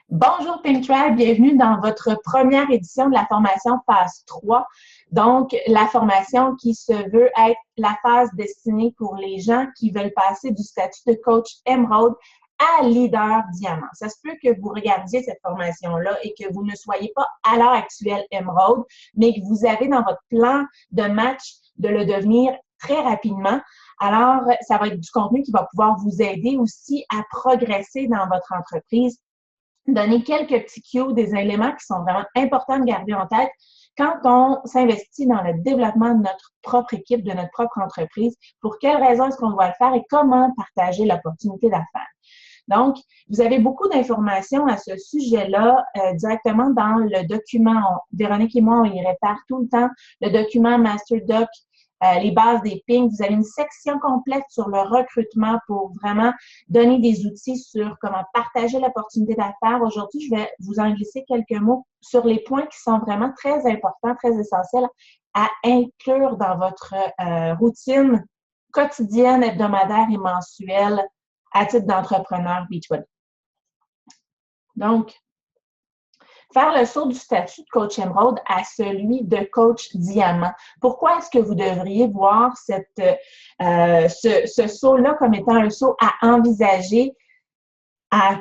Bonjour Pintribe, bienvenue dans votre première édition de la formation phase 3. Donc, la formation qui se veut être la phase destinée pour les gens qui veulent passer du statut de coach Emerald à leader diamant. Ça se peut que vous regardiez cette formation-là et que vous ne soyez pas à l'heure actuelle Emerald, mais que vous avez dans votre plan de match de le devenir très rapidement. Alors, ça va être du contenu qui va pouvoir vous aider aussi à progresser dans votre entreprise. Donner quelques petits cues, des éléments qui sont vraiment importants de garder en tête quand on s'investit dans le développement de notre propre équipe, de notre propre entreprise, pour quelles raisons est-ce qu'on doit le faire et comment partager l'opportunité d'affaires. Donc, vous avez beaucoup d'informations à ce sujet-là directement dans le document. Véronique et moi, on y répare tout le temps. Le document Master Doc, les bases des pings. Vous avez une section complète sur le recrutement pour vraiment donner des outils sur comment partager l'opportunité d'affaires. Aujourd'hui, je vais vous en glisser quelques mots sur les points qui sont vraiment très importants, très essentiels à inclure dans votre routine quotidienne, hebdomadaire et mensuelle à titre d'entrepreneur B2B. Donc, faire le saut du statut de coach Emerald à celui de coach diamant. Pourquoi est-ce que vous devriez voir ce saut-là comme étant un saut à envisager à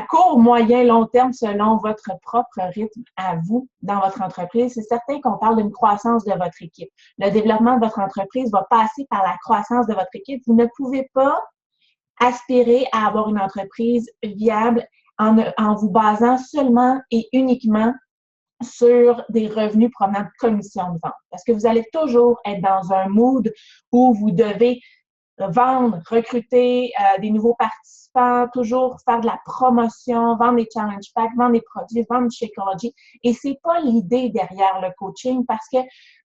court, moyen, long terme selon votre propre rythme à vous dans votre entreprise? C'est certain qu'on parle d'une croissance de votre équipe. Le développement de votre entreprise va passer par la croissance de votre équipe. Vous ne pouvez pas aspirer à avoir une entreprise viable en vous basant seulement et uniquement sur des revenus provenant de commissions de vente. Parce que vous allez toujours être dans un mood où vous devez vendre, recruter des nouveaux participants, toujours faire de la promotion, vendre des challenge packs, vendre des produits, vendre du Shakeology. Et c'est pas l'idée derrière le coaching parce que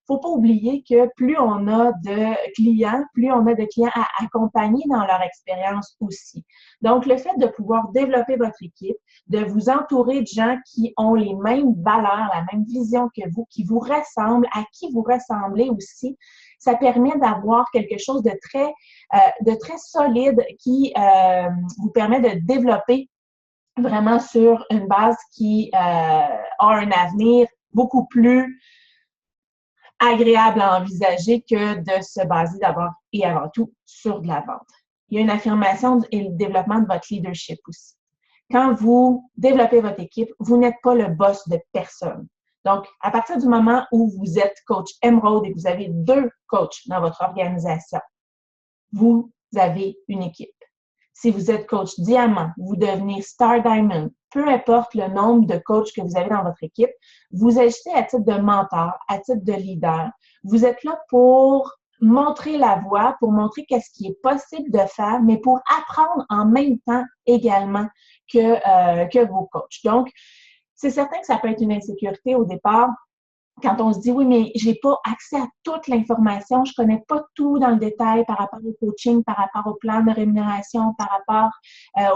faut pas oublier que plus on a de clients, plus on a de clients à accompagner dans leur expérience aussi. Donc, le fait de pouvoir développer votre équipe, de vous entourer de gens qui ont les mêmes valeurs, la même vision que vous, qui vous ressemblent, à qui vous ressemblez aussi, ça permet d'avoir quelque chose de très solide qui vous permet de développer vraiment sur une base qui a un avenir beaucoup plus agréable à envisager que de se baser d'abord et avant tout sur de la vente. Il y a une affirmation et le développement de votre leadership aussi. Quand vous développez votre équipe, vous n'êtes pas le boss de personne. Donc, à partir du moment où vous êtes coach Emerald et que vous avez 2 coachs dans votre organisation, vous avez une équipe. Si vous êtes coach diamant, vous devenez star diamond, peu importe le nombre de coachs que vous avez dans votre équipe, vous agissez à titre de mentor, à titre de leader. Vous êtes là pour montrer la voie, pour montrer qu'est-ce qui est possible de faire, mais pour apprendre en même temps également que vos coachs. Donc, c'est certain que ça peut être une insécurité au départ, quand on se dit, oui, mais j'ai pas accès à toute l'information, je connais pas tout dans le détail par rapport au coaching, par rapport au plan de rémunération, par rapport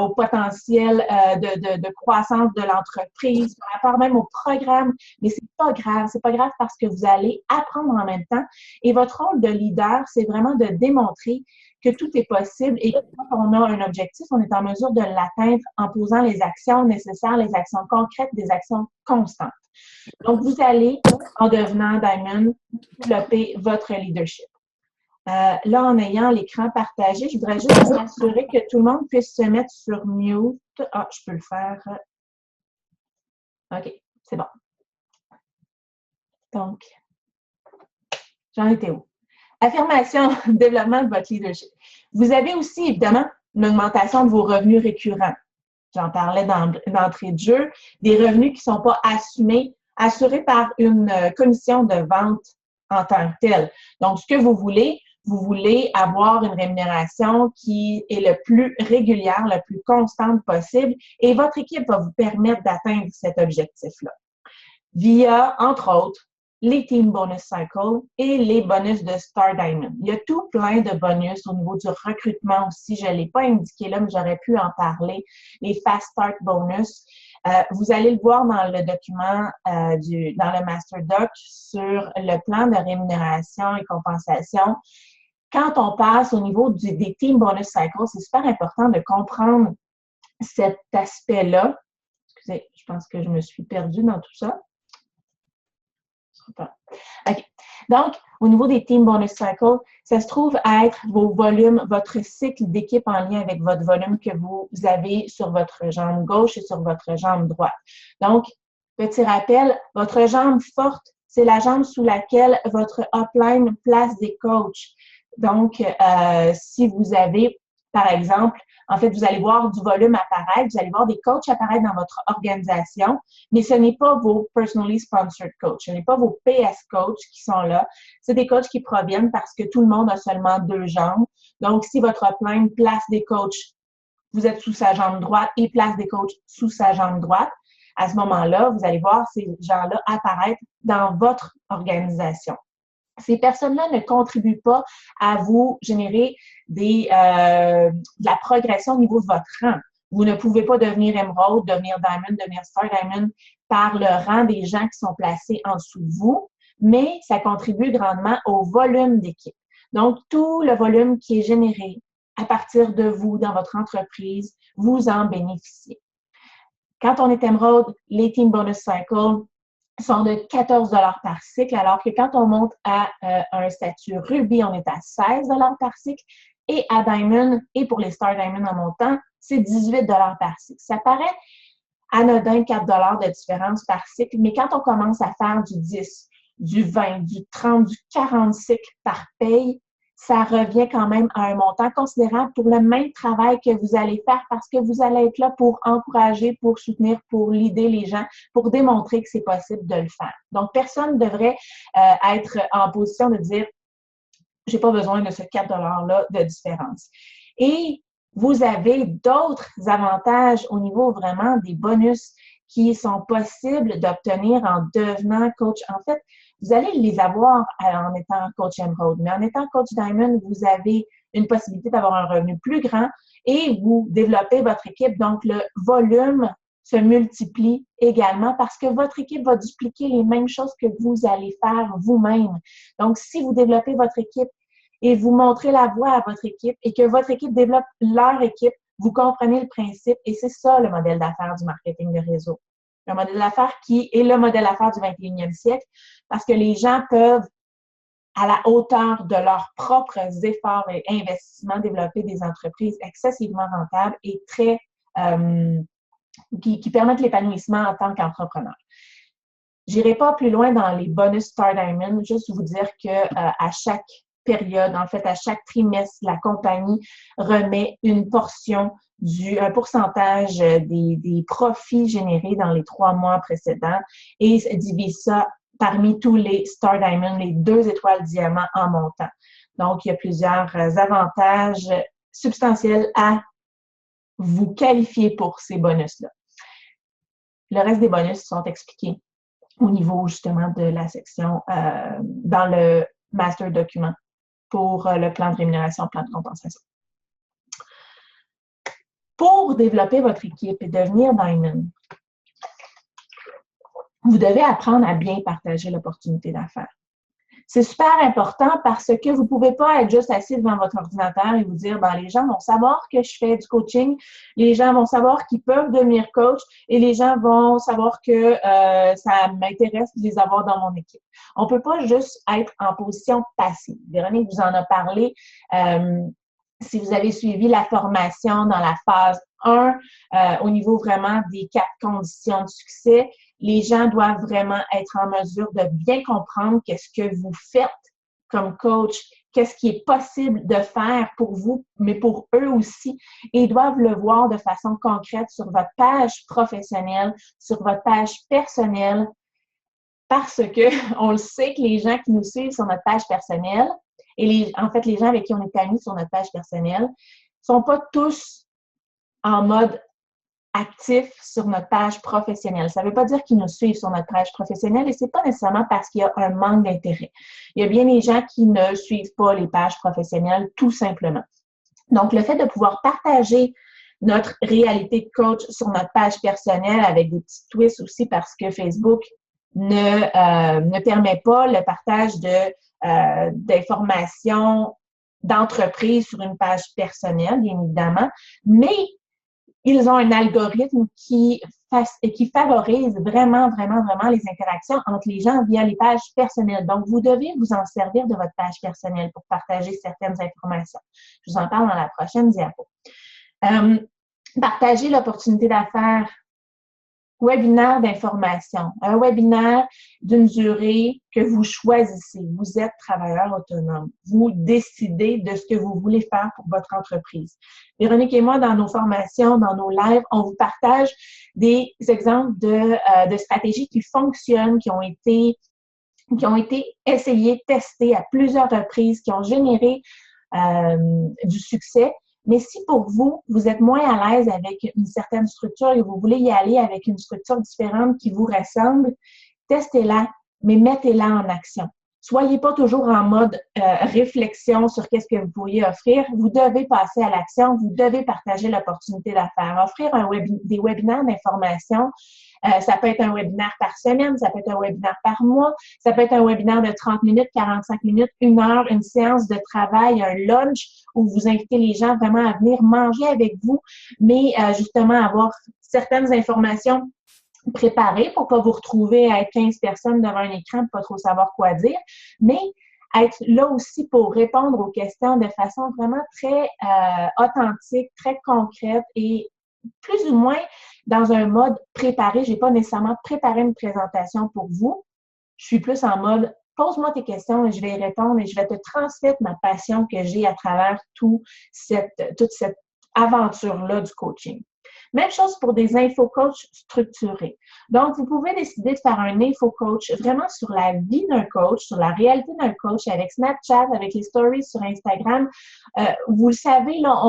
au potentiel de croissance de l'entreprise, par rapport même au programme, mais c'est pas grave. C'est pas grave parce que vous allez apprendre en même temps. Et votre rôle de leader, c'est vraiment de démontrer que tout est possible et que quand on a un objectif, on est en mesure de l'atteindre en posant les actions nécessaires, les actions concrètes, des actions constantes. Donc, vous allez, en devenant Diamond, développer votre leadership. Là, en ayant l'écran partagé, je voudrais juste m'assurer que tout le monde puisse se mettre sur mute. Ah, je peux le faire. OK, c'est bon. Donc, j'en étais où? Affirmation, développement de votre leadership. Vous avez aussi, évidemment, une augmentation de vos revenus récurrents. J'en parlais d'entrée de jeu. Des revenus qui ne sont pas assurés par une commission de vente en tant que telle. Donc, ce que vous voulez avoir une rémunération qui est le plus régulière, le plus constante possible, et votre équipe va vous permettre d'atteindre cet objectif-là via, entre autres, les Team Bonus Cycle et les bonus de Star Diamond. Il y a tout plein de bonus au niveau du recrutement aussi. Je ne l'ai pas indiqué là, mais j'aurais pu en parler. Les Fast Start Bonus. Vous allez le voir dans le document, dans le Master Doc sur le plan de rémunération et compensation. Quand on passe au niveau des Team Bonus Cycle, c'est super important de comprendre cet aspect-là Excusez, je pense que je me suis perdue dans tout ça. OK. Donc, au niveau des Team Bonus Cycle, ça se trouve à être vos volumes, votre cycle d'équipe en lien avec votre volume que vous avez sur votre jambe gauche et sur votre jambe droite. Donc, petit rappel, votre jambe forte, c'est la jambe sous laquelle votre upline place des coachs. Donc, si vous avez, par exemple, en fait, vous allez voir du volume apparaître, vous allez voir des coachs apparaître dans votre organisation, mais ce n'est pas vos Personally Sponsored Coach, ce n'est pas vos PS Coach qui sont là. C'est des coachs qui proviennent parce que tout le monde a seulement 2 jambes. Donc, si votre upline place des coachs, vous êtes sous sa jambe droite et place des coachs sous sa jambe droite, à ce moment-là, vous allez voir ces gens-là apparaître dans votre organisation. Ces personnes-là ne contribuent pas à vous générer de la progression au niveau de votre rang. Vous ne pouvez pas devenir Emerald, devenir Diamond, devenir Star Diamond par le rang des gens qui sont placés en dessous de vous, mais ça contribue grandement au volume d'équipe. Donc, tout le volume qui est généré à partir de vous dans votre entreprise, vous en bénéficiez. Quand on est Emerald, les Team Bonus Cycle sont de 14 $ par cycle, alors que quand on monte à un statut Ruby, on est à 16 $ par cycle, et à Diamond, et pour les Star Diamond en montant, c'est 18 $ par cycle. Ça paraît anodin, 4 $ de différence par cycle, mais quand on commence à faire du 10, du 20, du 30, du 40 cycles par paye, ça revient quand même à un montant considérable pour le même travail que vous allez faire parce que vous allez être là pour encourager, pour soutenir, pour leader les gens, pour démontrer que c'est possible de le faire. Donc, personne ne devrait être en position de dire « j'ai pas besoin de ce 4 $ là de différence ». Et vous avez d'autres avantages au niveau vraiment des bonus qui sont possibles d'obtenir en devenant coach. En fait, vous allez les avoir en étant coach Emerald, mais en étant coach Diamond, vous avez une possibilité d'avoir un revenu plus grand et vous développez votre équipe. Donc, le volume se multiplie également parce que votre équipe va dupliquer les mêmes choses que vous allez faire vous-même. Donc, si vous développez votre équipe et vous montrez la voie à votre équipe et que votre équipe développe leur équipe, vous comprenez le principe et c'est ça le modèle d'affaires du marketing de réseau. Le modèle d'affaires qui est le modèle d'affaires du 21e siècle parce que les gens peuvent, à la hauteur de leurs propres efforts et investissements, développer des entreprises excessivement rentables et très qui permettent l'épanouissement en tant qu'entrepreneur. J'irai pas plus loin dans les bonus Star Diamond, juste vous dire que à chaque période, en fait, à chaque trimestre, la compagnie remet une portion un pourcentage des profits générés dans les 3 mois précédents et divise ça parmi tous les Star Diamond, les 2 étoiles diamants en montant. Donc, il y a plusieurs avantages substantiels à vous qualifier pour ces bonus-là. Le reste des bonus sont expliqués au niveau justement de la section dans le master document pour le plan de rémunération, plan de compensation. Pour développer votre équipe et devenir Diamond, vous devez apprendre à bien partager l'opportunité d'affaires. C'est super important parce que vous ne pouvez pas être juste assis devant votre ordinateur et vous dire ben, les gens vont savoir que je fais du coaching, les gens vont savoir qu'ils peuvent devenir coach et les gens vont savoir que ça m'intéresse de les avoir dans mon équipe. On ne peut pas juste être en position passive. Véronique vous en a parlé. Si vous avez suivi la formation dans la phase 1, au niveau vraiment des 4 conditions de succès, les gens doivent vraiment être en mesure de bien comprendre qu'est-ce que vous faites comme coach, qu'est-ce qui est possible de faire pour vous, mais pour eux aussi. Et ils doivent le voir de façon concrète sur votre page professionnelle, sur votre page personnelle, parce que on le sait que les gens qui nous suivent sur notre page personnelle, et en fait, les gens avec qui on est amis sur notre page personnelle, ne sont pas tous en mode actif sur notre page professionnelle. Ça ne veut pas dire qu'ils nous suivent sur notre page professionnelle et ce n'est pas nécessairement parce qu'il y a un manque d'intérêt. Il y a bien des gens qui ne suivent pas les pages professionnelles tout simplement. Donc, le fait de pouvoir partager notre réalité de coach sur notre page personnelle avec des petits twists aussi parce que Facebook ne permet pas le partage d'informations d'entreprise sur une page personnelle, bien évidemment, mais ils ont un algorithme qui qui favorise vraiment, vraiment, vraiment les interactions entre les gens via les pages personnelles. Donc, vous devez vous en servir de votre page personnelle pour partager certaines informations. Je vous en parle dans la prochaine diapo. Partager l'opportunité d'affaires. Webinaire d'information, un webinaire d'une durée que vous choisissez. Vous êtes travailleur autonome. Vous décidez de ce que vous voulez faire pour votre entreprise. Véronique et moi, dans nos formations, dans nos lives, on vous partage des exemples de stratégies qui fonctionnent, qui ont été essayées, testées à plusieurs reprises, qui ont généré du succès. Mais si pour vous, vous êtes moins à l'aise avec une certaine structure et vous voulez y aller avec une structure différente qui vous ressemble, testez-la, mais mettez-la en action. Soyez pas toujours en mode réflexion sur qu'est-ce que vous pourriez offrir. Vous devez passer à l'action, vous devez partager l'opportunité d'affaires. Offrir des webinaires d'information, ça peut être un webinaire par semaine, ça peut être un webinaire par mois, ça peut être un webinaire de 30 minutes, 45 minutes, 1 heure, une séance de travail, un lunch où vous invitez les gens vraiment à venir manger avec vous, mais justement avoir certaines informations préparées pour pas vous retrouver à être 15 personnes devant un écran et pas trop savoir quoi dire, mais être là aussi pour répondre aux questions de façon vraiment très authentique, très concrète et plus ou moins dans un mode préparé. Je n'ai pas nécessairement préparé une présentation pour vous. Je suis plus en mode pose-moi tes questions et je vais y répondre et je vais te transmettre ma passion que j'ai à travers toute cette aventure-là du coaching. Même chose pour des info-coachs structurés. Donc, vous pouvez décider de faire un info-coach vraiment sur la vie d'un coach, sur la réalité d'un coach avec Snapchat, avec les stories sur Instagram. Vous le savez, là,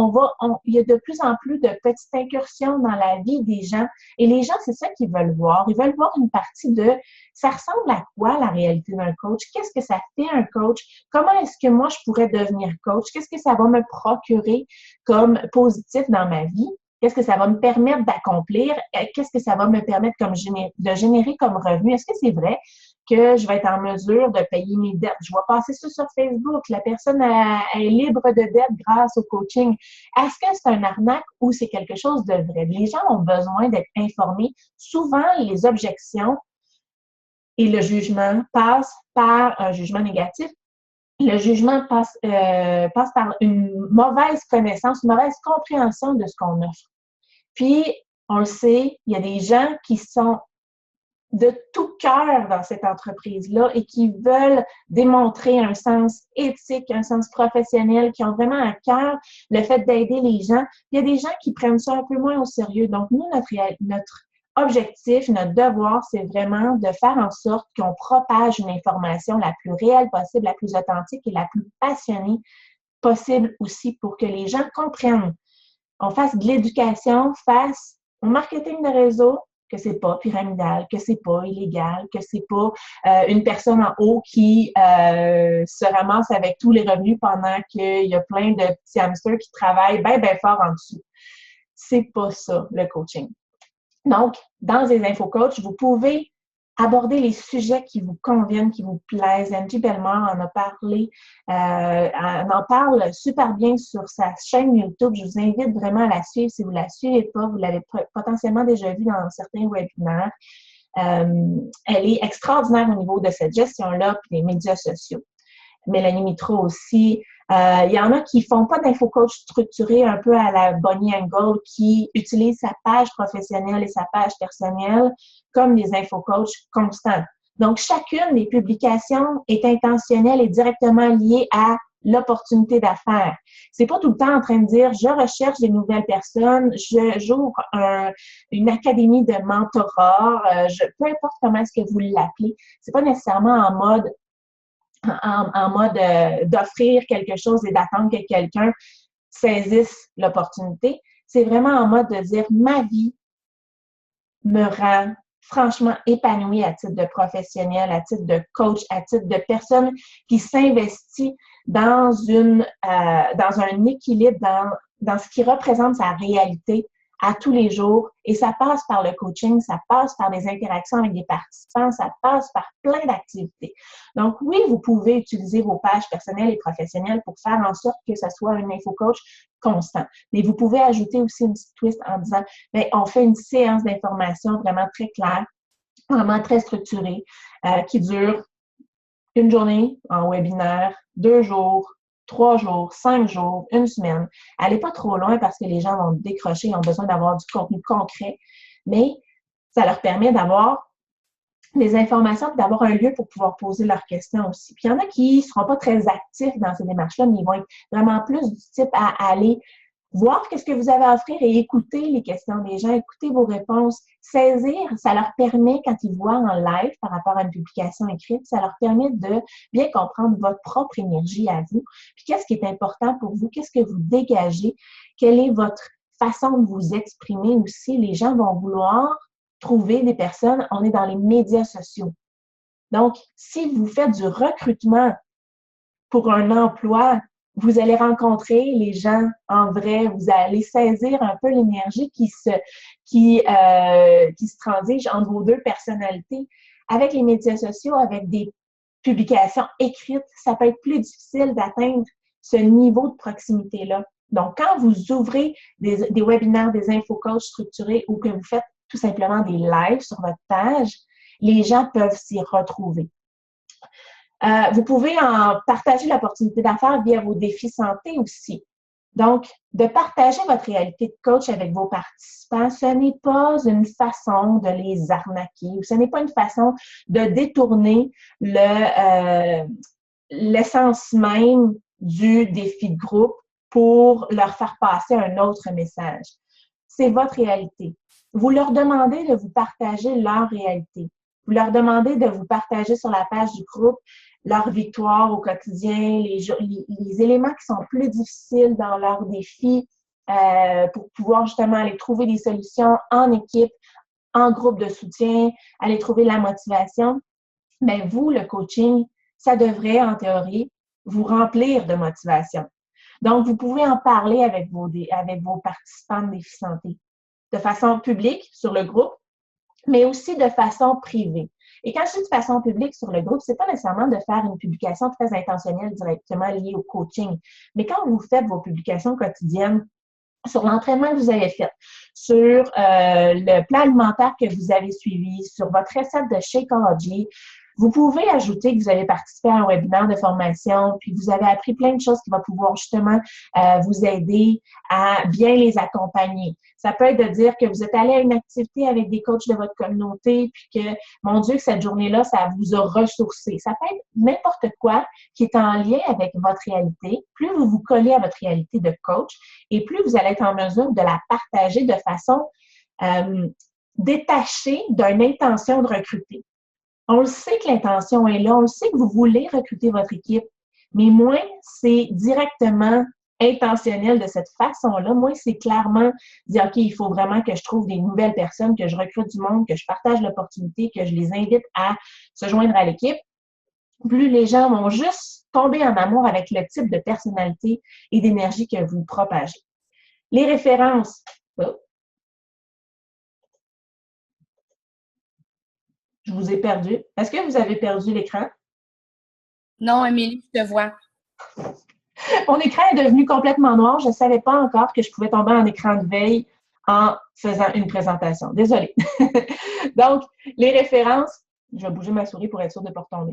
il y a de plus en plus de petites incursions dans la vie des gens. Et les gens, c'est ça qu'ils veulent voir. Ils veulent voir une partie de ça ressemble à quoi la réalité d'un coach? Qu'est-ce que ça fait un coach? Comment est-ce que moi, je pourrais devenir coach? Qu'est-ce que ça va me procurer comme positif dans ma vie? Qu'est-ce que ça va me permettre d'accomplir? Qu'est-ce que ça va me permettre de générer comme revenu? Est-ce que c'est vrai que je vais être en mesure de payer mes dettes? Je vais passer ça sur Facebook. La personne est libre de dettes grâce au coaching. Est-ce que c'est un arnaque ou c'est quelque chose de vrai? Les gens ont besoin d'être informés. Souvent, les objections et le jugement passent par un jugement négatif. Le jugement passe par une mauvaise connaissance, une mauvaise compréhension de ce qu'on offre. Puis, on le sait, il y a des gens qui sont de tout cœur dans cette entreprise-là et qui veulent démontrer un sens éthique, un sens professionnel, qui ont vraiment à cœur le fait d'aider les gens. Il y a des gens qui prennent ça un peu moins au sérieux. Donc, nous, notre objectif, notre devoir, c'est vraiment de faire en sorte qu'on propage une information la plus réelle possible, la plus authentique et la plus passionnée possible aussi pour que les gens comprennent. On fasse de l'éducation, fasse au marketing de réseau, que c'est pas pyramidal, que c'est pas illégal, que c'est pas une personne en haut qui se ramasse avec tous les revenus pendant qu'il y a plein de petits hamsters qui travaillent bien, bien fort en dessous. C'est pas ça, le coaching. Donc, dans les infocoachs, vous pouvez aborder les sujets qui vous conviennent, qui vous plaisent. Angie Bellemare en a parlé, elle en parle super bien sur sa chaîne YouTube. Je vous invite vraiment à la suivre. Si vous ne la suivez pas, vous l'avez potentiellement déjà vue dans certains webinaires. Elle est extraordinaire au niveau de cette gestion-là et des médias sociaux. Mélanie Mitro aussi. Il y en a qui font pas d'infocoach structuré un peu à la Bonnie Angle, qui utilisent sa page professionnelle et sa page personnelle comme des infocoachs constants. Donc, chacune des publications est intentionnelle et directement liée à l'opportunité d'affaires. C'est pas tout le temps en train de dire je recherche des nouvelles personnes, j'ouvre une académie de mentorat, peu importe comment est-ce que vous l'appelez. C'est pas nécessairement en mode d'offrir quelque chose et d'attendre que quelqu'un saisisse l'opportunité. C'est vraiment en mode de dire ma vie me rend franchement épanouie à titre de professionnel, à titre de coach, à titre de personne qui s'investit dans un équilibre, dans ce qui représente sa réalité à tous les jours et ça passe par le coaching, ça passe par des interactions avec des participants, ça passe par plein d'activités. Donc oui, vous pouvez utiliser vos pages personnelles et professionnelles pour faire en sorte que ce soit un infocoach constant. Mais vous pouvez ajouter aussi une petite twist en disant, bien, on fait une séance d'information vraiment très claire, vraiment très structurée, qui dure une journée en webinaire, 2 jours, 3 jours, 5 jours, une semaine. Allez pas trop loin parce que les gens vont décrocher, ils ont besoin d'avoir du contenu concret, mais ça leur permet d'avoir des informations et d'avoir un lieu pour pouvoir poser leurs questions aussi. Puis il y en a qui ne seront pas très actifs dans ces démarches-là, mais ils vont être vraiment plus du type à aller voir qu'est-ce que vous avez à offrir et écouter les questions des gens, écouter vos réponses, saisir, ça leur permet, quand ils voient en live par rapport à une publication écrite, ça leur permet de bien comprendre votre propre énergie à vous, puis qu'est-ce qui est important pour vous, qu'est-ce que vous dégagez, quelle est votre façon de vous exprimer aussi. Les gens vont vouloir trouver des personnes, on est dans les médias sociaux. Donc, si vous faites du recrutement pour un emploi, vous allez rencontrer les gens en vrai, vous allez saisir un peu l'énergie qui se transige entre vos deux personnalités. Avec les médias sociaux, avec des publications écrites, ça peut être plus difficile d'atteindre ce niveau de proximité-là. Donc, quand vous ouvrez des webinaires, des infocoachs structurés ou que vous faites tout simplement des lives sur votre page, les gens peuvent s'y retrouver. Vous pouvez en partager l'opportunité d'affaires via vos défis santé aussi. Donc, de partager votre réalité de coach avec vos participants, ce n'est pas une façon de les arnaquer ou ce n'est pas une façon de détourner l'essence même du défi de groupe pour leur faire passer un autre message. C'est votre réalité. Vous leur demandez de vous partager leur réalité. Vous leur demandez de vous partager sur la page du groupe leurs victoires au quotidien, les éléments qui sont plus difficiles dans leurs défis pour pouvoir justement aller trouver des solutions en équipe, en groupe de soutien, aller trouver la motivation. Bien, vous, le coaching, ça devrait, en théorie, vous remplir de motivation. Donc, vous pouvez en parler avec vos participants de défi santé de façon publique sur le groupe, mais aussi de façon privée. Et quand je dis de façon publique sur le groupe, c'est pas nécessairement de faire une publication très intentionnelle directement liée au coaching. Mais quand vous faites vos publications quotidiennes sur l'entraînement que vous avez fait, sur le plan alimentaire que vous avez suivi, sur votre recette de Shakeology, vous pouvez ajouter que vous avez participé à un webinaire de formation, puis vous avez appris plein de choses qui vont pouvoir justement vous aider à bien les accompagner. Ça peut être de dire que vous êtes allé à une activité avec des coachs de votre communauté, puis que, mon Dieu, que cette journée-là, ça vous a ressourcé. Ça peut être n'importe quoi qui est en lien avec votre réalité. Plus vous vous collez à votre réalité de coach, et plus vous allez être en mesure de la partager de façon détachée d'une intention de recruter. On le sait que l'intention est là, on le sait que vous voulez recruter votre équipe, mais moins c'est directement intentionnel de cette façon-là. Moi, c'est clairement dire, OK, il faut vraiment que je trouve des nouvelles personnes, que je recrute du monde, que je partage l'opportunité, que je les invite à se joindre à l'équipe. Plus les gens vont juste tomber en amour avec le type de personnalité et d'énergie que vous propagez. Les références. Oh. Je vous ai perdu. Est-ce que vous avez perdu l'écran? Non, Amélie, je te vois. Mon écran est devenu complètement noir. Je ne savais pas encore que je pouvais tomber en écran de veille en faisant une présentation. Désolée. Donc, les références, je vais bouger ma souris pour être sûre de ne pas retomber.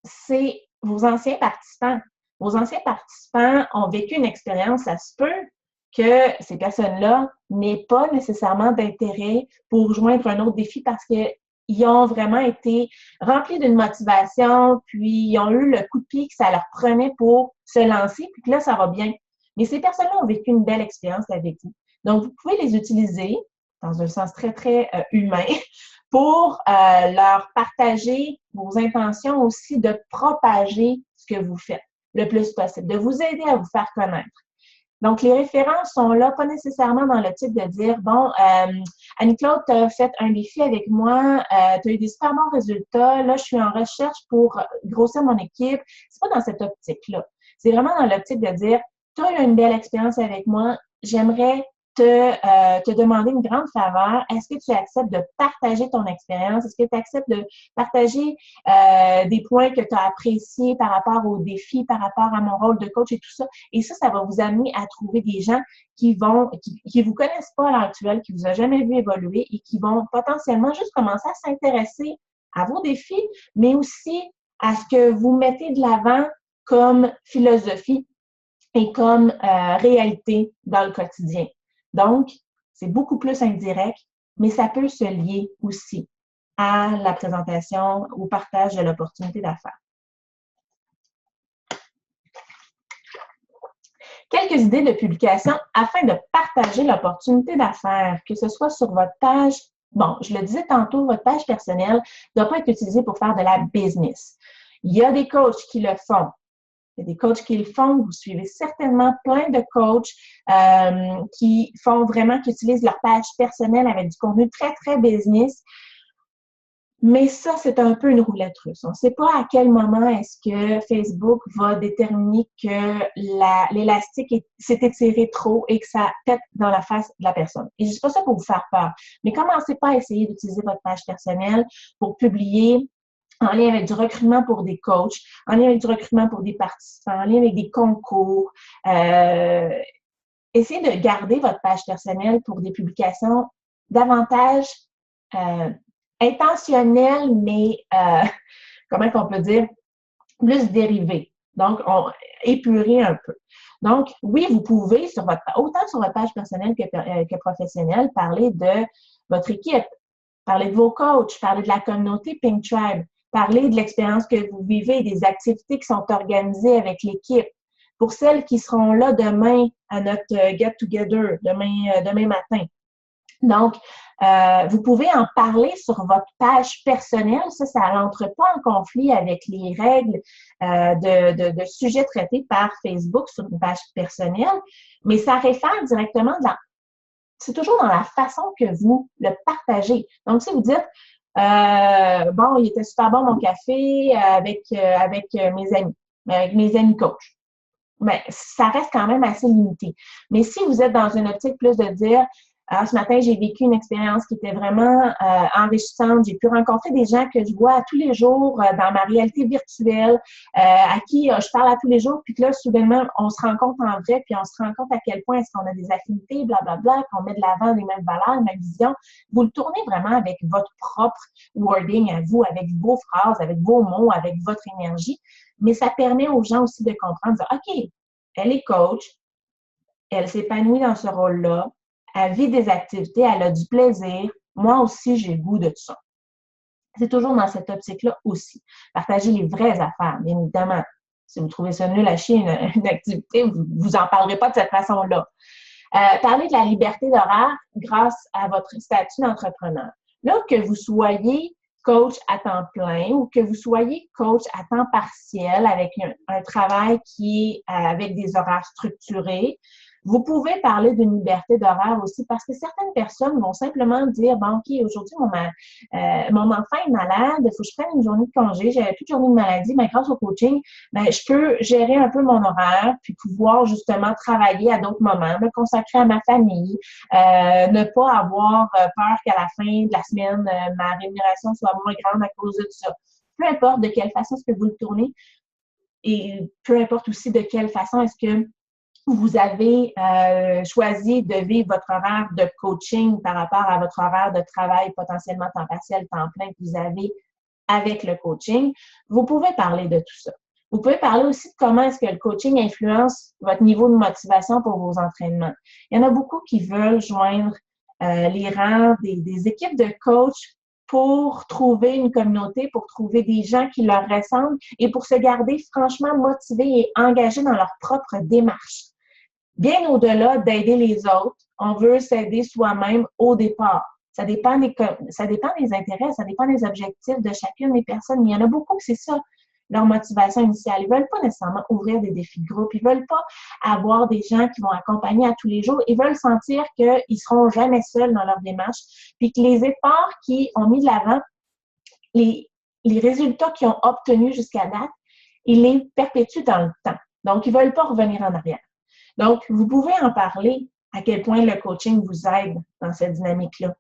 C'est vos anciens participants. Vos anciens participants ont vécu une expérience, ça se peut que ces personnes-là n'aient pas nécessairement d'intérêt pour joindre un autre défi parce qu'ils ont vraiment été remplis d'une motivation, puis ils ont eu le coup de pied que ça leur prenait pour se lancer, puis que là, ça va bien. Mais ces personnes-là ont vécu une belle expérience avec vous. Donc, vous pouvez les utiliser dans un sens très, très humain pour leur partager vos intentions aussi de propager ce que vous faites le plus possible, de vous aider à vous faire connaître. Donc, les références sont là, pas nécessairement dans le type de dire, bon, Annie-Claude, tu as fait un défi avec moi, tu as eu des super bons résultats, là, je suis en recherche pour grossir mon équipe. C'est pas dans cette optique-là. C'est vraiment dans l'optique de dire, tu as eu une belle expérience avec moi, j'aimerais te demander une grande faveur. Est-ce que tu acceptes de partager ton expérience? Est-ce que tu acceptes de partager des points que tu as appréciés par rapport aux défis, par rapport à mon rôle de coach et tout ça? Et ça va vous amener à trouver des gens qui vous connaissent pas à l'heure actuelle, qui vous ont jamais vu évoluer et qui vont potentiellement juste commencer à s'intéresser à vos défis, mais aussi à ce que vous mettez de l'avant comme philosophie et comme réalité dans le quotidien. Donc, c'est beaucoup plus indirect, mais ça peut se lier aussi à la présentation, au partage de l'opportunité d'affaires. Quelques idées de publication afin de partager l'opportunité d'affaires, que ce soit sur votre page. Bon, je le disais tantôt, votre page personnelle ne doit pas être utilisée pour faire de la business. Il y a des coachs qui le font. Il y a des coachs qui le font. Vous suivez certainement plein de coachs qui font vraiment, qui utilisent leur page personnelle avec du contenu très, très business. Mais ça, c'est un peu une roulette russe. On ne sait pas à quel moment est-ce que Facebook va déterminer que l'élastique s'est étiré trop et que ça pète dans la face de la personne. Et je ne dis pas ça pour vous faire peur, mais commencez pas à essayer d'utiliser votre page personnelle pour publier en lien avec du recrutement pour des coachs, en lien avec du recrutement pour des participants, en lien avec des concours. Essayez de garder votre page personnelle pour des publications davantage intentionnelles, mais comment qu'on peut dire, plus dérivées. Donc, épurer un peu. Donc, oui, vous pouvez, autant sur votre page personnelle que professionnelle, parler de votre équipe, parler de vos coachs, parler de la communauté Pink Tribe, parler de l'expérience que vous vivez, des activités qui sont organisées avec l'équipe. Pour celles qui seront là demain à notre get-together, demain matin. Donc, vous pouvez en parler sur votre page personnelle. Ça n'entre pas en conflit avec les règles de sujets traités par Facebook sur une page personnelle, mais ça réfère directement c'est toujours dans la façon que vous le partagez. Donc, si vous dites, bon, il était super bon mon café avec mes amis coachs. Mais ça reste quand même assez limité. Mais si vous êtes dans une optique plus de dire, ce matin, j'ai vécu une expérience qui était vraiment enrichissante. J'ai pu rencontrer des gens que je vois tous les jours dans ma réalité virtuelle, à qui je parle à tous les jours, puis que là, soudainement, on se rencontre en vrai, puis on se rend compte à quel point est-ce qu'on a des affinités, blablabla, qu'on met de l'avant les mêmes valeurs, les mêmes visions. Vous le tournez vraiment avec votre propre wording à vous, avec vos phrases, avec vos mots, avec votre énergie. Mais ça permet aux gens aussi de comprendre, de dire, OK, elle est coach, elle s'épanouit dans ce rôle-là, elle vit des activités, elle a du plaisir. Moi aussi, j'ai le goût de tout ça. C'est toujours dans cette optique-là aussi. Partagez les vraies affaires, bien évidemment. Si vous trouvez ça nul à chier, une activité, vous en parlerez pas de cette façon-là. Parlez de la liberté d'horaire grâce à votre statut d'entrepreneur. Là, que vous soyez coach à temps plein ou que vous soyez coach à temps partiel avec un travail qui est avec des horaires structurés, vous pouvez parler d'une liberté d'horaire aussi parce que certaines personnes vont simplement dire, bon, OK, aujourd'hui, mon enfant est malade, il faut que je prenne une journée de congé, j'avais plus de journée de maladie, mais grâce au coaching, je peux gérer un peu mon horaire puis pouvoir justement travailler à d'autres moments, me consacrer à ma famille, ne pas avoir peur qu'à la fin de la semaine, ma rémunération soit moins grande à cause de tout ça. Peu importe de quelle façon est-ce que vous le tournez et peu importe aussi de quelle façon est-ce que vous avez choisi de vivre votre horaire de coaching par rapport à votre horaire de travail potentiellement temps partiel, temps plein que vous avez avec le coaching, vous pouvez parler de tout ça. Vous pouvez parler aussi de comment est-ce que le coaching influence votre niveau de motivation pour vos entraînements. Il y en a beaucoup qui veulent joindre les rangs des équipes de coachs pour trouver une communauté, pour trouver des gens qui leur ressemblent et pour se garder franchement motivés et engagés dans leur propre démarche. Bien au-delà d'aider les autres, on veut s'aider soi-même au départ. Ça dépend des intérêts, ça dépend des objectifs de chacune des personnes. Mais il y en a beaucoup que c'est ça, leur motivation initiale. Ils ne veulent pas nécessairement ouvrir des défis de groupe. Ils ne veulent pas avoir des gens qui vont accompagner à tous les jours. Ils veulent sentir qu'ils ne seront jamais seuls dans leur démarche. Puis que les efforts qu'ils ont mis de l'avant, les résultats qu'ils ont obtenus jusqu'à date, ils les perpétuent dans le temps. Donc, ils ne veulent pas revenir en arrière. Donc, vous pouvez en parler à quel point le coaching vous aide dans cette dynamique-là.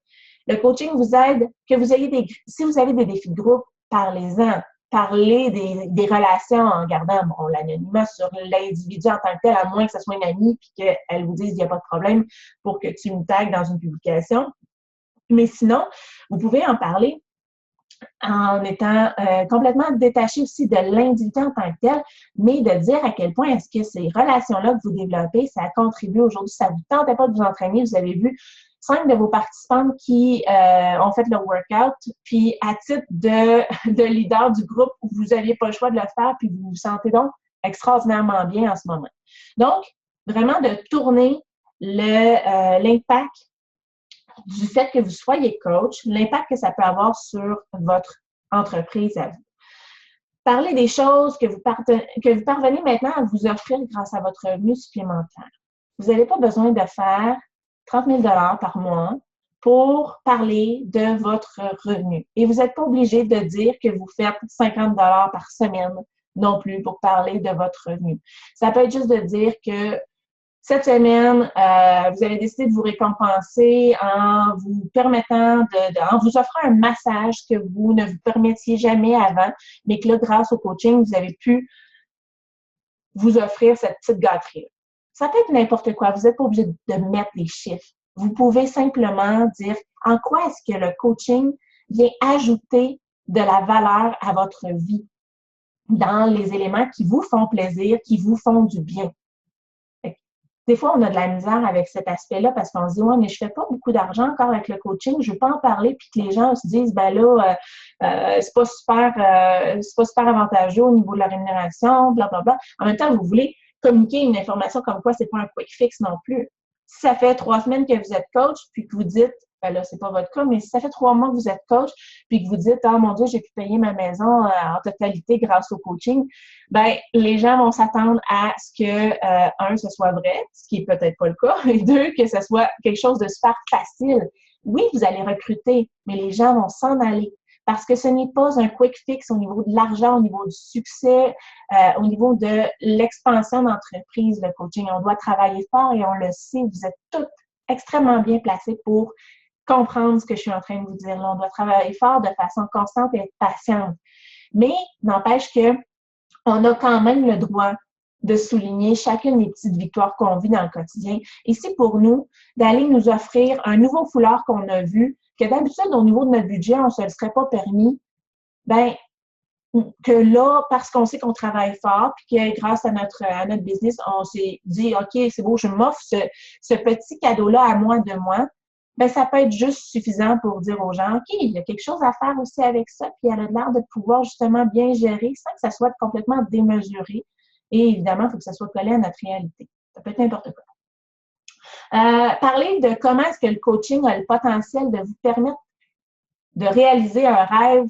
Le coaching vous aide, que vous ayez si vous avez des défis de groupe, parlez-en. Parlez des relations en gardant l'anonymat sur l'individu en tant que tel, à moins que ce soit une amie et qu'elle vous dise il n'y a pas de problème pour que tu me tagues dans une publication. Mais sinon, vous pouvez en parler en étant complètement détaché aussi de l'individu en tant que tel, mais de dire à quel point est-ce que ces relations-là que vous développez, ça a contribué aujourd'hui. Ça ne vous tentait pas de vous entraîner, vous avez vu 5 de vos participantes qui ont fait leur workout, puis à titre de leader du groupe, vous n'aviez pas le choix de le faire, puis vous vous sentez donc extraordinairement bien en ce moment. Donc, vraiment de tourner l'impact du fait que vous soyez coach, l'impact que ça peut avoir sur votre entreprise à vous. Parlez des choses que vous parvenez maintenant à vous offrir grâce à votre revenu supplémentaire. Vous n'avez pas besoin de faire 30 000 $ par mois pour parler de votre revenu. Et vous n'êtes pas obligé de dire que vous faites 50 $ par semaine non plus pour parler de votre revenu. Ça peut être juste de dire que cette semaine, vous avez décidé de vous récompenser en vous permettant en vous offrant un massage que vous ne vous permettiez jamais avant, mais que là, grâce au coaching, vous avez pu vous offrir cette petite gâterie. Ça peut être n'importe quoi. Vous n'êtes pas obligé de mettre des chiffres. Vous pouvez simplement dire en quoi est-ce que le coaching vient ajouter de la valeur à votre vie dans les éléments qui vous font plaisir, qui vous font du bien. Des fois, on a de la misère avec cet aspect-là parce qu'on se dit « Ouais, mais je ne fais pas beaucoup d'argent encore avec le coaching, je ne veux pas en parler. » Puis que les gens se disent « Ben là, c'est pas super avantageux au niveau de la rémunération, blablabla. » En même temps, vous voulez communiquer une information comme quoi c'est pas un quick fix non plus. Si ça fait 3 semaines que vous êtes coach, puis que vous dites, ben là, c'est pas votre cas, mais si ça fait 3 mois que vous êtes coach, puis que vous dites, ah mon Dieu, j'ai pu payer ma maison en totalité grâce au coaching, ben les gens vont s'attendre à ce que, un, ce soit vrai, ce qui est peut-être pas le cas, et deux, que ce soit quelque chose de super facile. Oui, vous allez recruter, mais les gens vont s'en aller. Parce que ce n'est pas un quick fix au niveau de l'argent, au niveau du succès, au niveau de l'expansion d'entreprise, le coaching. On doit travailler fort et on le sait, vous êtes toutes extrêmement bien placées pour comprendre ce que je suis en train de vous dire. Là, on doit travailler fort de façon constante et être patiente. Mais n'empêche que on a quand même le droit de souligner chacune des petites victoires qu'on vit dans le quotidien. Et c'est pour nous d'aller nous offrir un nouveau foulard qu'on a vu, que d'habitude, au niveau de notre budget, on ne se le serait pas permis, ben que là, parce qu'on sait qu'on travaille fort, puis que grâce à notre business, on s'est dit, OK, c'est beau, je m'offre ce petit cadeau-là à moi de moi, ben ça peut être juste suffisant pour dire aux gens, OK, il y a quelque chose à faire aussi avec ça, puis elle a l'air de pouvoir justement bien gérer sans que ça soit complètement démesuré. Et évidemment, il faut que ça soit collé à notre réalité. Ça peut être n'importe quoi. Parler de comment est-ce que le coaching a le potentiel de vous permettre de réaliser un rêve.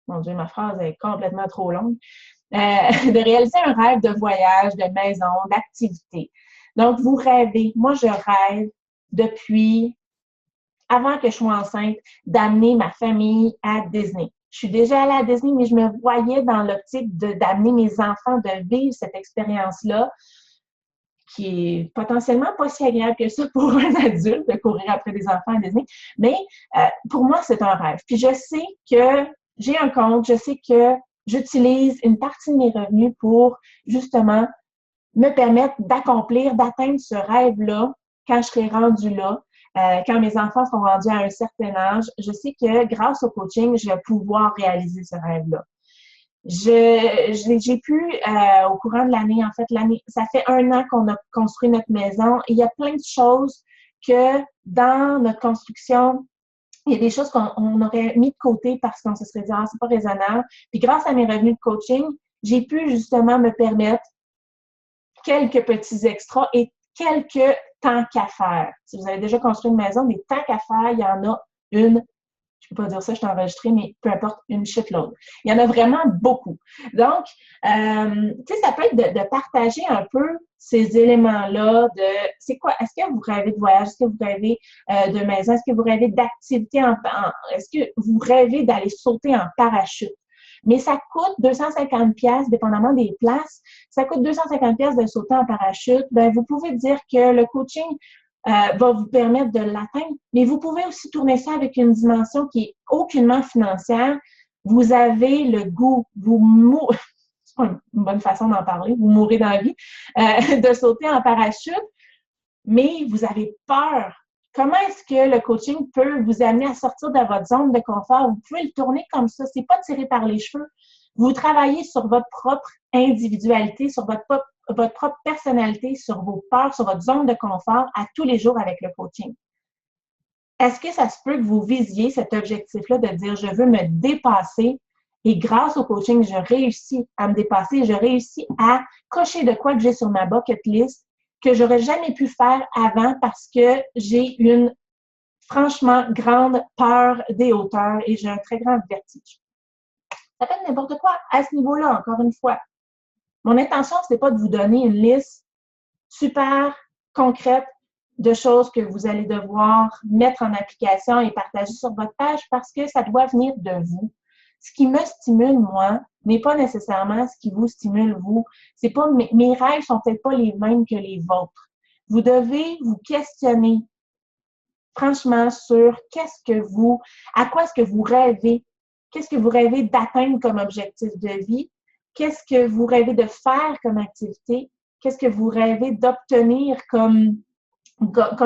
Mon Dieu, ma phrase est complètement trop longue. De réaliser un rêve de voyage, de maison, d'activité. Donc, vous rêvez. Moi, je rêve depuis avant que je sois enceinte d'amener ma famille à Disney. Je suis déjà allée à Disney, mais je me voyais dans l'optique d'amener mes enfants, de vivre cette expérience-là qui est potentiellement pas si agréable que ça pour un adulte de courir après des enfants à Disney. Mais pour moi, c'est un rêve. Puis je sais que j'ai un compte, je sais que j'utilise une partie de mes revenus pour justement me permettre d'accomplir, d'atteindre ce rêve-là quand je serai rendue là. Quand mes enfants seront rendus à un certain âge, je sais que grâce au coaching, je vais pouvoir réaliser ce rêve-là. J'ai pu, au courant de l'année, en fait, ça fait 1 an qu'on a construit notre maison. Il y a plein de choses que dans notre construction, il y a des choses qu'on aurait mis de côté parce qu'on se serait dit, ah, c'est pas raisonnable. Puis grâce à mes revenus de coaching, j'ai pu justement me permettre quelques petits extras et quelques tant qu'à faire. Si vous avez déjà construit une maison, des tant qu'à faire, il y en a une. Je ne peux pas dire ça, je t'ai enregistré, mais peu importe, une shitload. Il y en a vraiment beaucoup. Donc, tu sais, ça peut être de partager un peu ces éléments-là de c'est quoi, est-ce que vous rêvez de voyage, est-ce que vous rêvez de maison, est-ce que vous rêvez d'activité est-ce que vous rêvez d'aller sauter en parachute? Mais ça coûte 250$, dépendamment des places. Ça coûte 250$ de sauter en parachute. Ben, vous pouvez dire que le coaching va vous permettre de l'atteindre. Mais vous pouvez aussi tourner ça avec une dimension qui est aucunement financière. Vous avez le goût, c'est pas une bonne façon d'en parler, vous mourrez dans la vie, de sauter en parachute, mais vous avez peur. Comment est-ce que le coaching peut vous amener à sortir de votre zone de confort? Vous pouvez le tourner comme ça. C'est pas tiré par les cheveux. Vous travaillez sur votre propre individualité, sur votre propre personnalité, sur vos peurs, sur votre zone de confort à tous les jours avec le coaching. Est-ce que ça se peut que vous visiez cet objectif-là de dire « je veux me dépasser » et grâce au coaching, je réussis à me dépasser, je réussis à cocher de quoi que j'ai sur ma bucket list que j'aurais jamais pu faire avant parce que j'ai une franchement grande peur des hauteurs et j'ai un très grand vertige. Ça peut être n'importe quoi à ce niveau-là, encore une fois. Mon intention, ce n'est pas de vous donner une liste super concrète de choses que vous allez devoir mettre en application et partager sur votre page parce que ça doit venir de vous. Ce qui me stimule, moi, n'est pas nécessairement ce qui vous stimule, vous. C'est pas, mes rêves sont peut-être pas les mêmes que les vôtres. Vous devez vous questionner, franchement, sur à quoi est-ce que vous rêvez? Qu'est-ce que vous rêvez d'atteindre comme objectif de vie? Qu'est-ce que vous rêvez de faire comme activité? Qu'est-ce que vous rêvez d'obtenir comme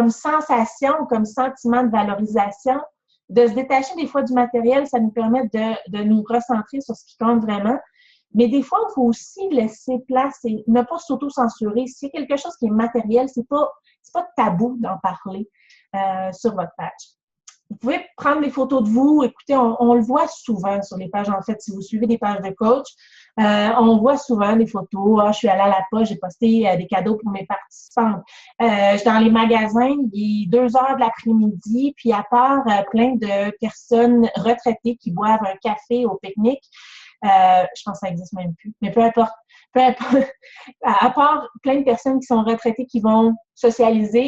sensation, comme sentiment de valorisation? De se détacher des fois du matériel, ça nous permet de nous recentrer sur ce qui compte vraiment. Mais des fois, il faut aussi laisser place et ne pas s'auto-censurer. S'il y a quelque chose qui est matériel, c'est pas tabou d'en parler sur votre page. Vous pouvez prendre des photos de vous. Écoutez, on le voit souvent sur les pages, en fait, si vous suivez des pages de coach, on voit souvent des photos. Je suis allée à la poste, j'ai posté des cadeaux pour mes participantes. Je suis dans les magasins, il est 2 heures de l'après-midi, puis à part plein de personnes retraitées qui boivent un café au pique-nique, je pense que ça n'existe même plus, mais peu importe, à part plein de personnes qui sont retraitées qui vont socialiser,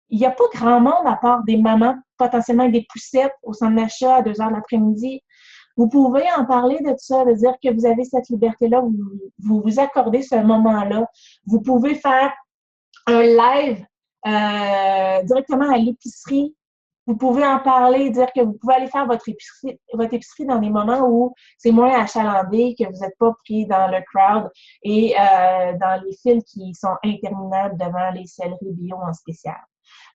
il n'y a pas grand monde à part des mamans potentiellement avec des poussettes au centre d'achat à 2 heures de l'après-midi. Vous pouvez en parler de ça, de dire que vous avez cette liberté-là, vous accordez ce moment-là. Vous pouvez faire un live directement à l'épicerie. Vous pouvez en parler, dire que vous pouvez aller faire votre épicerie dans des moments où c'est moins achalandé, que vous n'êtes pas pris dans le crowd et dans les files qui sont interminables devant les céleris bio en spécial.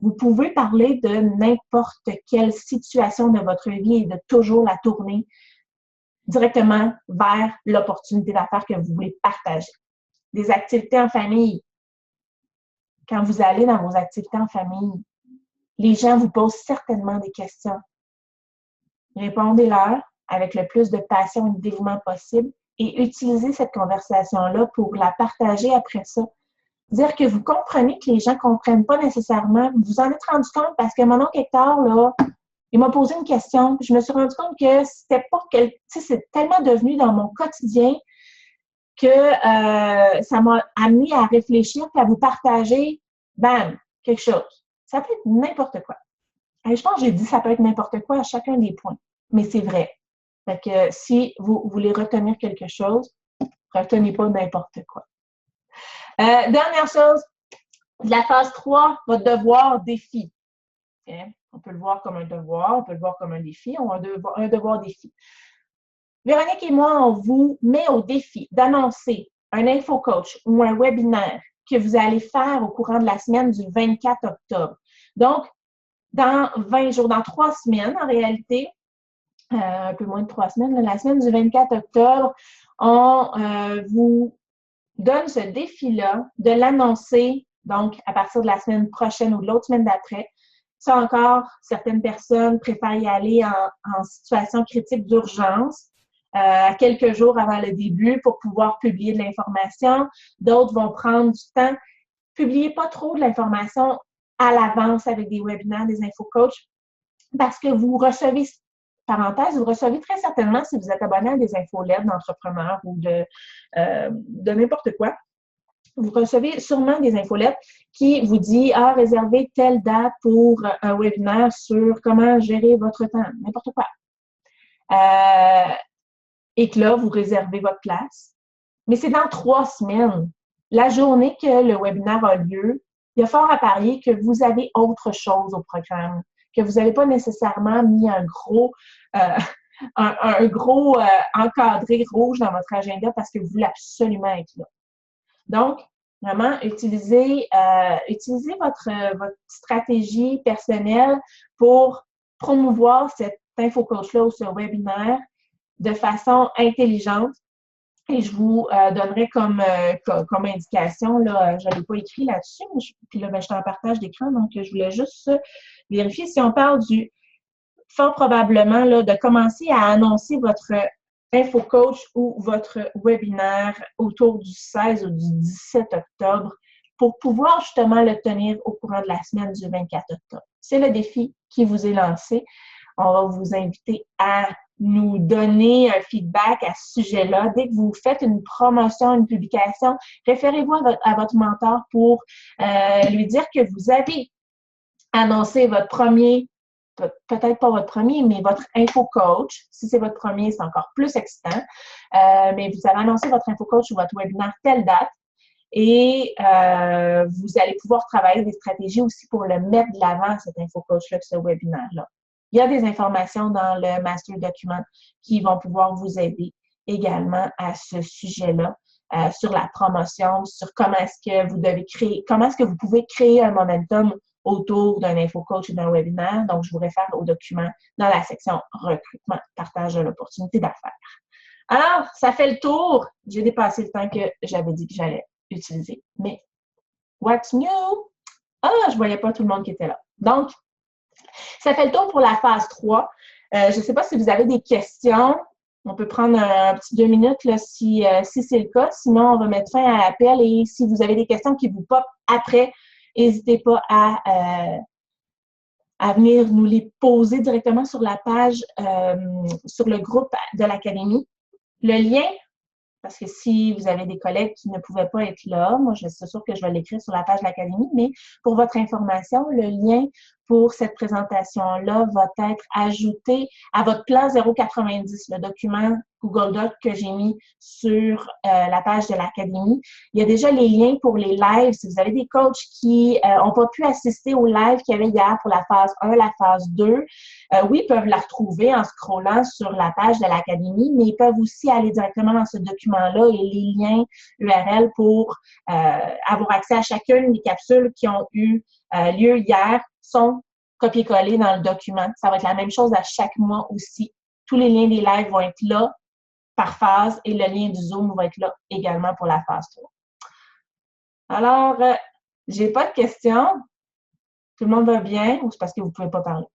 Vous pouvez parler de n'importe quelle situation de votre vie et de toujours la tourner directement vers l'opportunité d'affaires que vous voulez partager. Des activités en famille. Quand vous allez dans vos activités en famille, les gens vous posent certainement des questions. Répondez-leur avec le plus de passion et de dévouement possible et utilisez cette conversation-là pour la partager après ça. Dire que vous comprenez que les gens ne comprennent pas nécessairement. Vous en êtes rendu compte parce que mon oncle Hector, là, il m'a posé une question. Je me suis rendu compte que c'était pas c'est tellement devenu dans mon quotidien que ça m'a amené à réfléchir et à vous partager, bam, quelque chose. Ça peut être n'importe quoi. Et je pense que j'ai dit ça peut être n'importe quoi à chacun des points. Mais c'est vrai. Fait que si vous voulez retenir quelque chose, retenez pas n'importe quoi. Dernière chose, la phase 3, votre devoir défi. Okay? On peut le voir comme un devoir, on peut le voir comme un défi, on a un devoir défi. Véronique et moi, on vous met au défi d'annoncer un infocoach ou un webinaire que vous allez faire au courant de la semaine du 24 octobre. Donc, dans 20 jours, dans 3 semaines en réalité, un peu moins de 3 semaines, la semaine du 24 octobre, on vous donne ce défi-là de l'annoncer, donc à partir de la semaine prochaine ou de l'autre semaine d'après. Ça encore, certaines personnes préfèrent y aller en situation critique d'urgence, quelques jours avant le début pour pouvoir publier de l'information. D'autres vont prendre du temps. Publiez pas trop de l'information à l'avance avec des webinaires, des infocoachs, parce que vous recevez, parenthèse, vous recevez très certainement, si vous êtes abonné à des infolettes d'entrepreneurs ou de n'importe quoi, vous recevez sûrement des infolettes qui vous dit réservez telle date pour un webinaire sur comment gérer votre temps, n'importe quoi. Et que là, vous réservez votre place. Mais c'est dans 3 semaines. La journée que le webinaire a lieu, il y a fort à parier que vous avez autre chose au programme, que vous n'avez pas nécessairement mis un gros encadré rouge dans votre agenda parce que vous voulez absolument être là. Donc, vraiment, utilisez votre stratégie personnelle pour promouvoir cet infocoach-là ou ce webinaire de façon intelligente. Et je vous donnerai comme indication, là, je ne l'ai pas écrit là-dessus, puis là, ben, je suis en partage d'écran, donc je voulais juste vérifier si on parle fort probablement là, de commencer à annoncer votre infocoach ou votre webinaire autour du 16 ou du 17 octobre pour pouvoir justement le tenir au courant de la semaine du 24 octobre. C'est le défi qui vous est lancé. On va vous inviter à nous donner un feedback à ce sujet-là. Dès que vous faites une promotion, une publication, référez-vous à votre mentor pour lui dire que vous avez annoncé votre premier, peut-être pas votre premier, mais votre infocoach. Si c'est votre premier, c'est encore plus excitant. Mais vous avez annoncé votre infocoach ou votre webinaire telle date. Et vous allez pouvoir travailler des stratégies aussi pour le mettre de l'avant, cet infocoach-là, ce webinaire-là. Il y a des informations dans le master document qui vont pouvoir vous aider également à ce sujet-là, sur la promotion, sur comment est-ce que vous pouvez créer un momentum autour d'un infocoach ou d'un webinaire. Donc, je vous réfère au document dans la section recrutement, partage de l'opportunité d'affaires. Alors, ça fait le tour. J'ai dépassé le temps que j'avais dit que j'allais utiliser. Mais, what's new? Ah, je ne voyais pas tout le monde qui était là. Donc, ça fait le tour pour la phase 3. Je ne sais pas si vous avez des questions. On peut prendre un petit 2 minutes là, si c'est le cas. Sinon, on va mettre fin à l'appel. Et si vous avez des questions qui vous popent après, n'hésitez pas à venir nous les poser directement sur la page, sur le groupe de l'Académie. Le lien, parce que si vous avez des collègues qui ne pouvaient pas être là, moi, c'est sûr que je vais l'écrire sur la page de l'Académie, mais pour votre information, le lien pour cette présentation-là va être ajouté à votre plan 090, le document Google Doc que j'ai mis sur la page de l'Académie. Il y a déjà les liens pour les lives. Si vous avez des coachs qui n'ont pas pu assister au live qu'il y avait hier pour la phase 1, la phase 2, oui, ils peuvent la retrouver en scrollant sur la page de l'Académie, mais ils peuvent aussi aller directement dans ce document-là et les liens URL pour avoir accès à chacune des capsules qui ont eu lieu hier sont copiés-collés dans le document. Ça va être la même chose à chaque mois aussi. Tous les liens des lives vont être là par phase et le lien du Zoom va être là également pour la phase 3. Alors, j'ai pas de questions. Tout le monde va bien ou c'est parce que vous pouvez pas parler?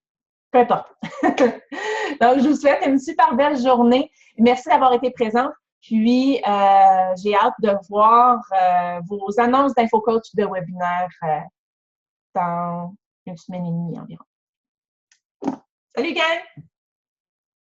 Peu importe. Donc, je vous souhaite une super belle journée. Merci d'avoir été présente. Puis, j'ai hâte de voir vos annonces d'infocoach de webinaire dans une semaine et demie environ. Salut, gang!